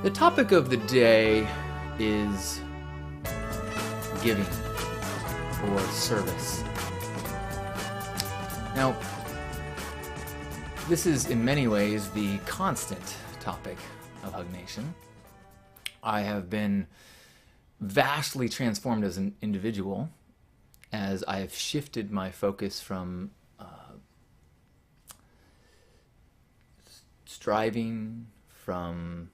The topic of the day is giving or service. Now, this is in many ways the constant topic of Hug Nation. I have been vastly transformed as an individual as I have shifted my focus from striving, from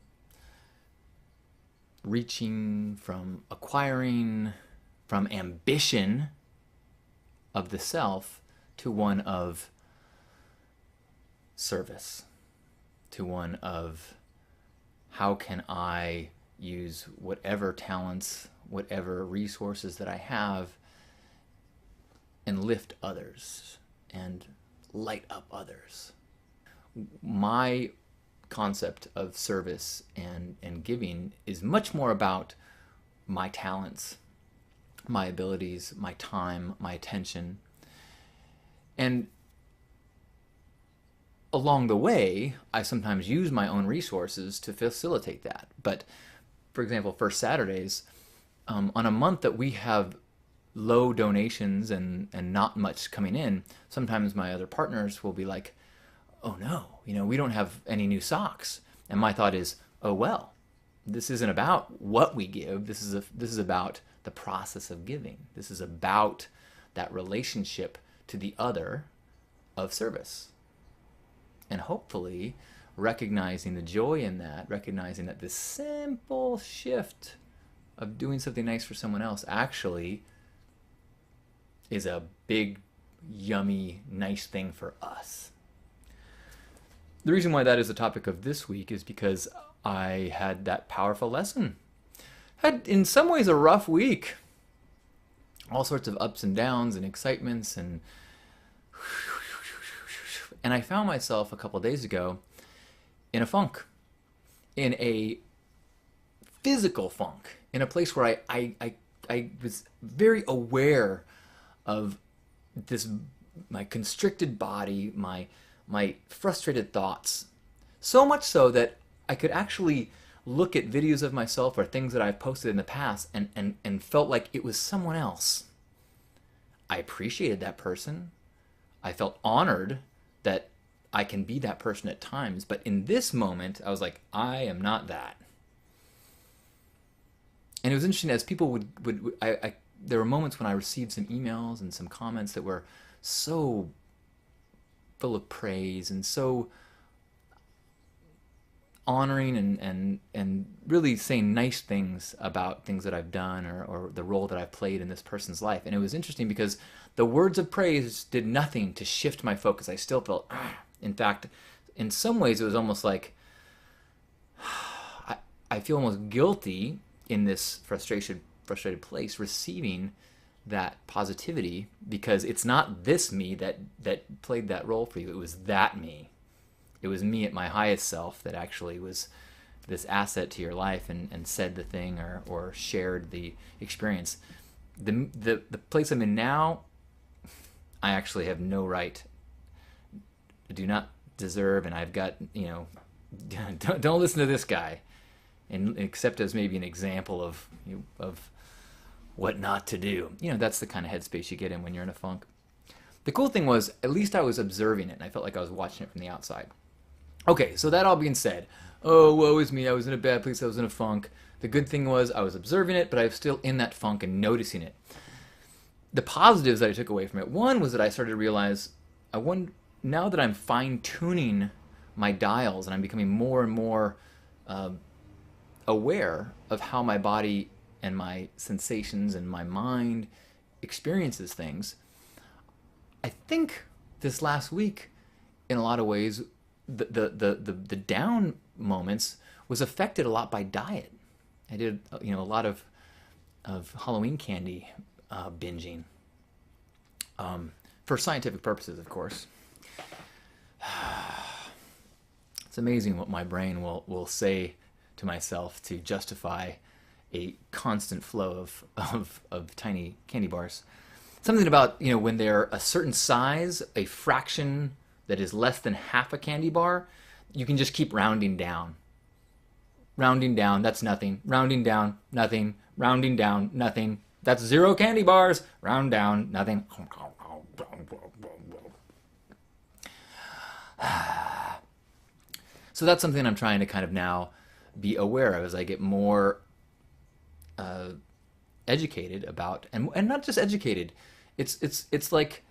reaching, from acquiring, from ambition of the self to one of service, to one of how can I use whatever talents, whatever resources that I have and lift others and light up others. My concept of service and giving is much more about my talents, my abilities, my time, my attention. And along the way, I sometimes use my own resources to facilitate that. But for example, First Saturdays, on a month that we have low donations and not much coming in, sometimes my other partners will be like, oh no, we don't have any new socks. And my thought is, oh well, this isn't about what we give. This is about the process of giving. This is about that relationship to the other of service. And hopefully recognizing the joy in that, recognizing that this simple shift of doing something nice for someone else actually is a big, yummy, nice thing for us. The reason why that is the topic of this week is because I had that powerful lesson. Had in some ways a rough week. All sorts of ups and downs and excitements and I found myself a couple days ago in a funk. In a physical funk. In a place where I was very aware of this, my constricted body, my frustrated thoughts, so much so that I could actually look at videos of myself or things that I've posted in the past and felt like it was someone else. I appreciated that person. I felt honored that I can be that person at times, but in this moment, I was like, I am not that. And it was interesting as people there were moments when I received some emails and some comments that were so full of praise and so honoring and really saying nice things about things that I've done or the role that I've played in this person's life. And it was interesting because the words of praise did nothing to shift my focus. I still felt, in fact, in some ways it was almost like I feel almost guilty in this frustrated place receiving that positivity, because it's not this me that played that role for you. It was that me. It was me at my highest self that actually was this asset to your life and said the thing or shared the experience. The place I'm in now, I actually have no right, do not deserve, and I've got, don't listen to this guy, and except as maybe an example of what not to do. That's the kind of headspace you get in when you're in a funk. The cool thing was, at least I was observing it, and I felt like I was watching it from the outside. Okay, so that all being said, oh, woe is me, I was in a bad place, I was in a funk. The good thing was I was observing it, but I was still in that funk and noticing it. The positives that I took away from it, one was that I started to realize, now that I'm fine-tuning my dials and I'm becoming more and more aware of how my body and my sensations and my mind experiences things, I think this last week, in a lot of ways, the down moments was affected a lot by diet. I did a lot of Halloween candy binging for scientific purposes, of course. It's amazing what my brain will say to myself to justify a constant flow of tiny candy bars. Something about, when they're a certain size, a fraction that is less than half a candy bar, you can just keep rounding down. Rounding down, that's nothing. Rounding down, nothing. Rounding down, nothing. That's 0 candy bars. Round down, nothing. So that's something I'm trying to kind of now be aware of as I get more educated about, and not just educated. It's like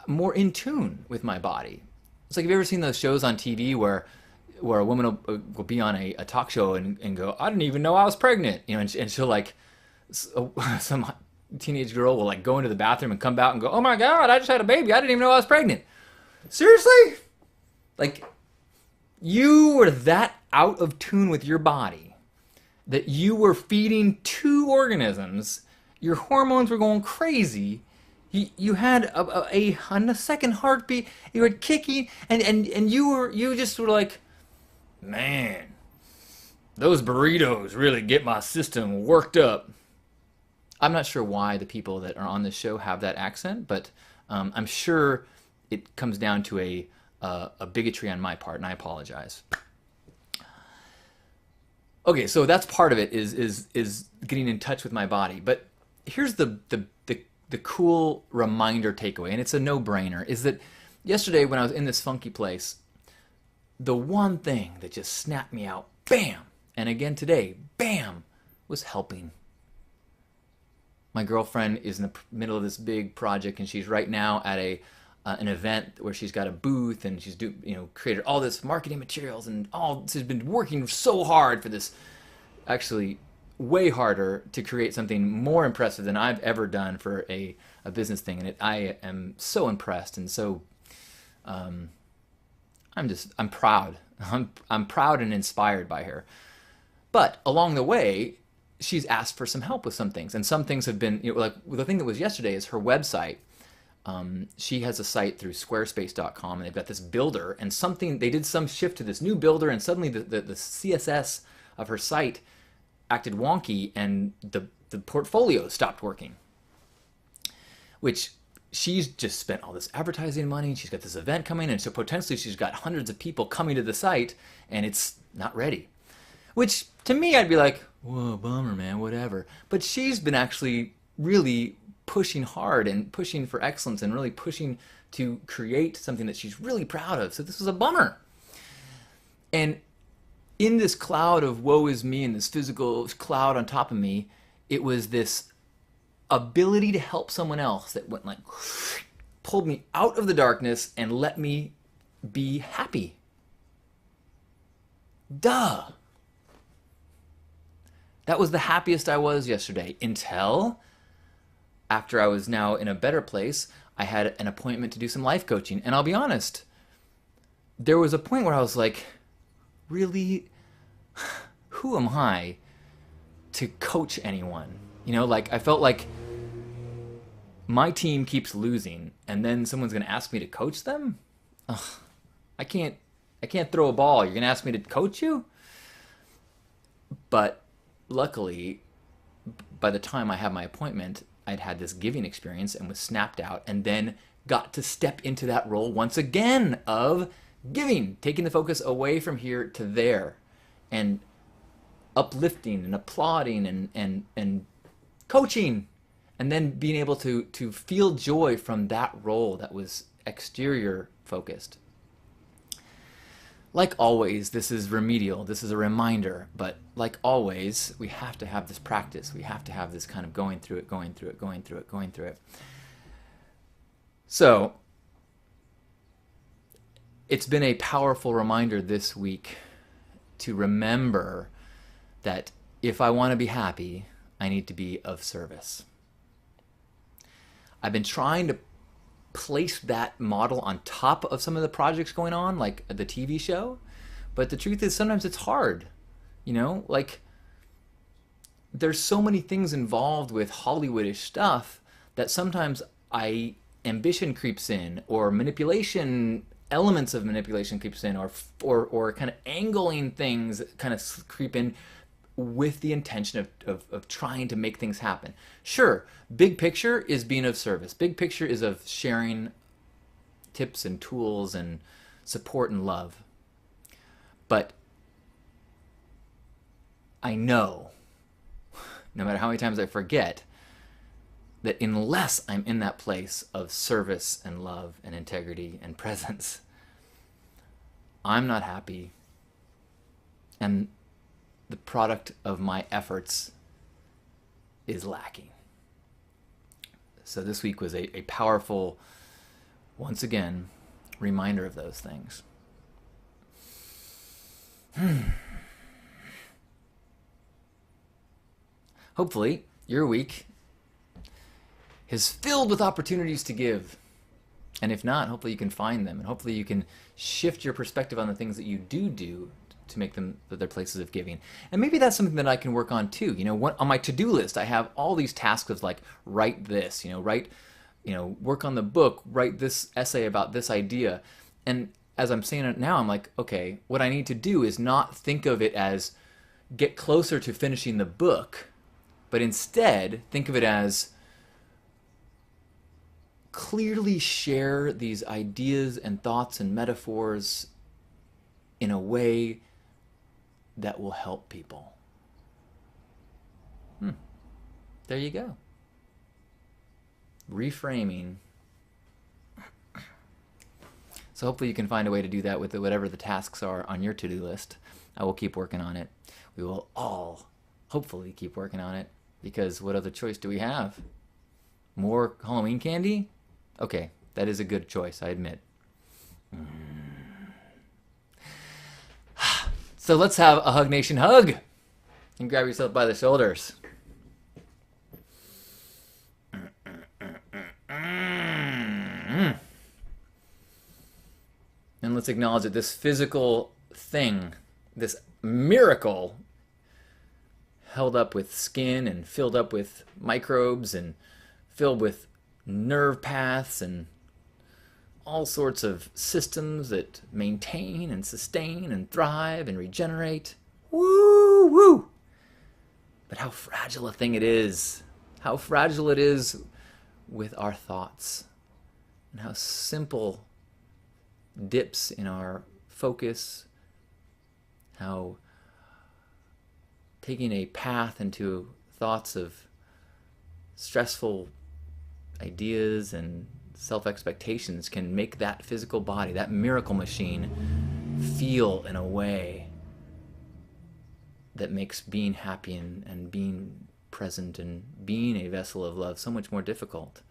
more in tune with my body. It's like, have you ever seen those shows on TV where a woman will be on a talk show and go, I didn't even know I was pregnant, you know, and she'll like, some teenage girl will like go into the bathroom and come out and go, oh my God, I just had a baby. I didn't even know I was pregnant. Seriously? Like, you were that out of tune with your body that you were feeding 2 organisms. Your hormones were going crazy. You had a second heartbeat. You were kicking, and you just were like, man, those burritos really get my system worked up. I'm not sure why the people that are on this show have that accent, but I'm sure it comes down to a bigotry on my part, and I apologize. Okay, so that's part of it is getting in touch with my body. But here's the cool reminder takeaway, and it's a no-brainer, is that yesterday when I was in this funky place, the one thing that just snapped me out, bam, and again today, bam, was helping. My girlfriend is in the middle of this big project, and she's right now at an event where she's got a booth, and she's created all this marketing materials, and she's been working so hard for this, actually way harder to create something more impressive than I've ever done for a business thing. And I am so impressed, and so I'm proud. I'm proud and inspired by her. But along the way, she's asked for some help with some things, and some things have been, like the thing that was yesterday is her website. She has a site through squarespace.com, and they've got this builder, and they did some shift to this new builder, and suddenly the CSS of her site acted wonky, and the portfolio stopped working, which she's just spent all this advertising money. She's got this event coming, and so potentially she's got hundreds of people coming to the site, and it's not ready. Which, to me, I'd be like, whoa, bummer, man, whatever. But she's been actually really pushing hard and pushing for excellence and really pushing to create something that she's really proud of. So this was a bummer. And in this cloud of woe is me and this physical cloud on top of me, it was this ability to help someone else that went like, pulled me out of the darkness and let me be happy. Duh. That was the happiest I was yesterday, until after I was now in a better place, I had an appointment to do some life coaching. And I'll be honest, there was a point where I was like, really, who am I to coach anyone? Like, I felt like my team keeps losing, and then someone's going to ask me to coach them? Ugh, I can't throw a ball. You're going to ask me to coach you? But luckily, by the time I had my appointment, I'd had this giving experience and was snapped out, and then got to step into that role once again of giving, taking the focus away from here to there, and uplifting and applauding and coaching, and then being able to feel joy from that role that was exterior focused. Like always, this is remedial, this is a reminder, but like always, we have to have this practice. We have to have this kind of going through it. So, it's been a powerful reminder this week to remember that if I want to be happy, I need to be of service. I've been trying to place that model on top of some of the projects going on, like the TV show, but the truth is sometimes it's hard. Like, there's so many things involved with Hollywoodish stuff that sometimes ambition creeps in, or elements of manipulation creeps in, or kind of angling things kind of creep in with the intention of trying to make things happen. Sure, big picture is being of service. Big picture is of sharing tips and tools and support and love. But I know, no matter how many times I forget, that unless I'm in that place of service and love and integrity and presence, I'm not happy. And the product of my efforts is lacking. So this week was a powerful, once again, reminder of those things. Hopefully, your week is filled with opportunities to give. And if not, hopefully you can find them. And hopefully you can shift your perspective on the things that you do to make them their places of giving. And maybe that's something that I can work on too. On my to-do list, I have all these tasks of like, write this, work on the book, write this essay about this idea. And as I'm saying it now, I'm like, okay, what I need to do is not think of it as get closer to finishing the book, but instead think of it as clearly share these ideas and thoughts and metaphors in a way that will help people. There you go. Reframing. So hopefully you can find a way to do that with whatever the tasks are on your to-do list. I will keep working on it. We will all hopefully keep working on it, because what other choice do we have? More Halloween candy? Okay, that is a good choice, I admit. So let's have a Hug Nation hug and grab yourself by the shoulders. And let's acknowledge that this physical thing, this miracle, held up with skin and filled up with microbes and filled with nerve paths and all sorts of systems that maintain and sustain and thrive and regenerate. Woo woo! But how fragile a thing it is. How fragile it is with our thoughts. And how simple dips in our focus. How taking a path into thoughts of stressful ideas and self-expectations can make that physical body, that miracle machine, feel in a way that makes being happy and being present and being a vessel of love so much more difficult.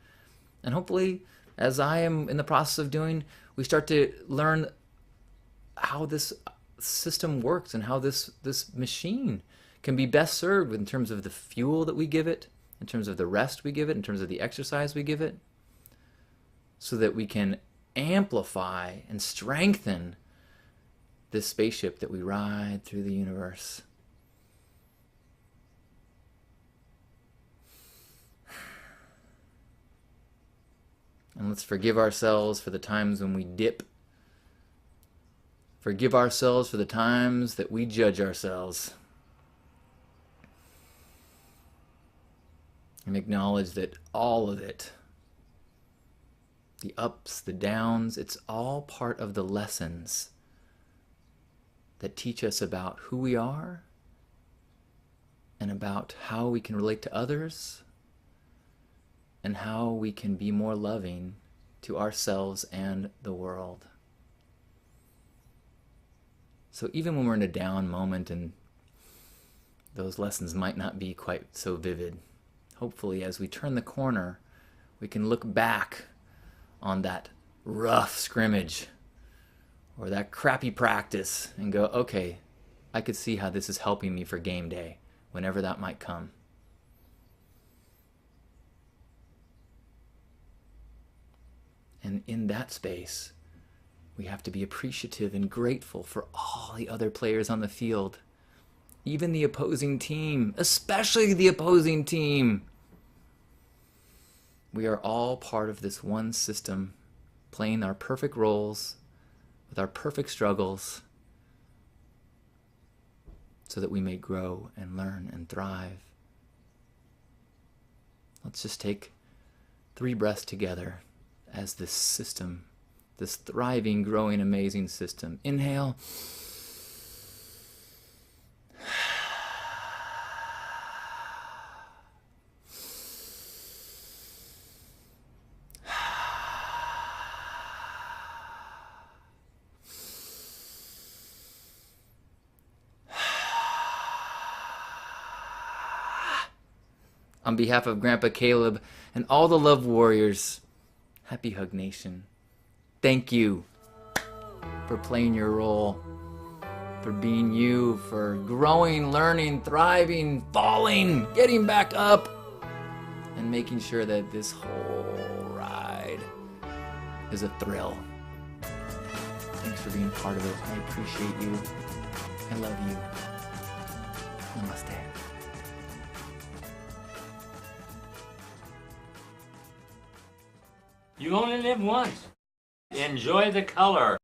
And hopefully, as I am in the process of doing, we start to learn how this system works and how this machine can be best served in terms of the fuel that we give it, in terms of the rest we give it, in terms of the exercise we give it, so that we can amplify and strengthen this spaceship that we ride through the universe. And let's forgive ourselves for the times when we dip. Forgive ourselves for the times that we judge ourselves. And acknowledge that all of it, the ups, the downs, it's all part of the lessons that teach us about who we are and about how we can relate to others and how we can be more loving to ourselves and the world. So even when we're in a down moment and those lessons might not be quite so vivid, hopefully as we turn the corner, we can look back on that rough scrimmage or that crappy practice and go, okay, I could see how this is helping me for game day, whenever that might come. And in that space, we have to be appreciative and grateful for all the other players on the field, even the opposing team, especially the opposing team. We are all part of this one system, playing our perfect roles with our perfect struggles so that we may grow and learn and thrive. Let's just take 3 breaths together as this system, this thriving, growing, amazing system. Inhale. on behalf of Grandpa Caleb and all the Love Warriors, happy Hug Nation. Thank you for playing your role, for being you, for growing, learning, thriving, falling, getting back up, and making sure that this whole ride is a thrill. Thanks for being part of it. I appreciate you. I love you. Namaste. You only live once. Enjoy the color.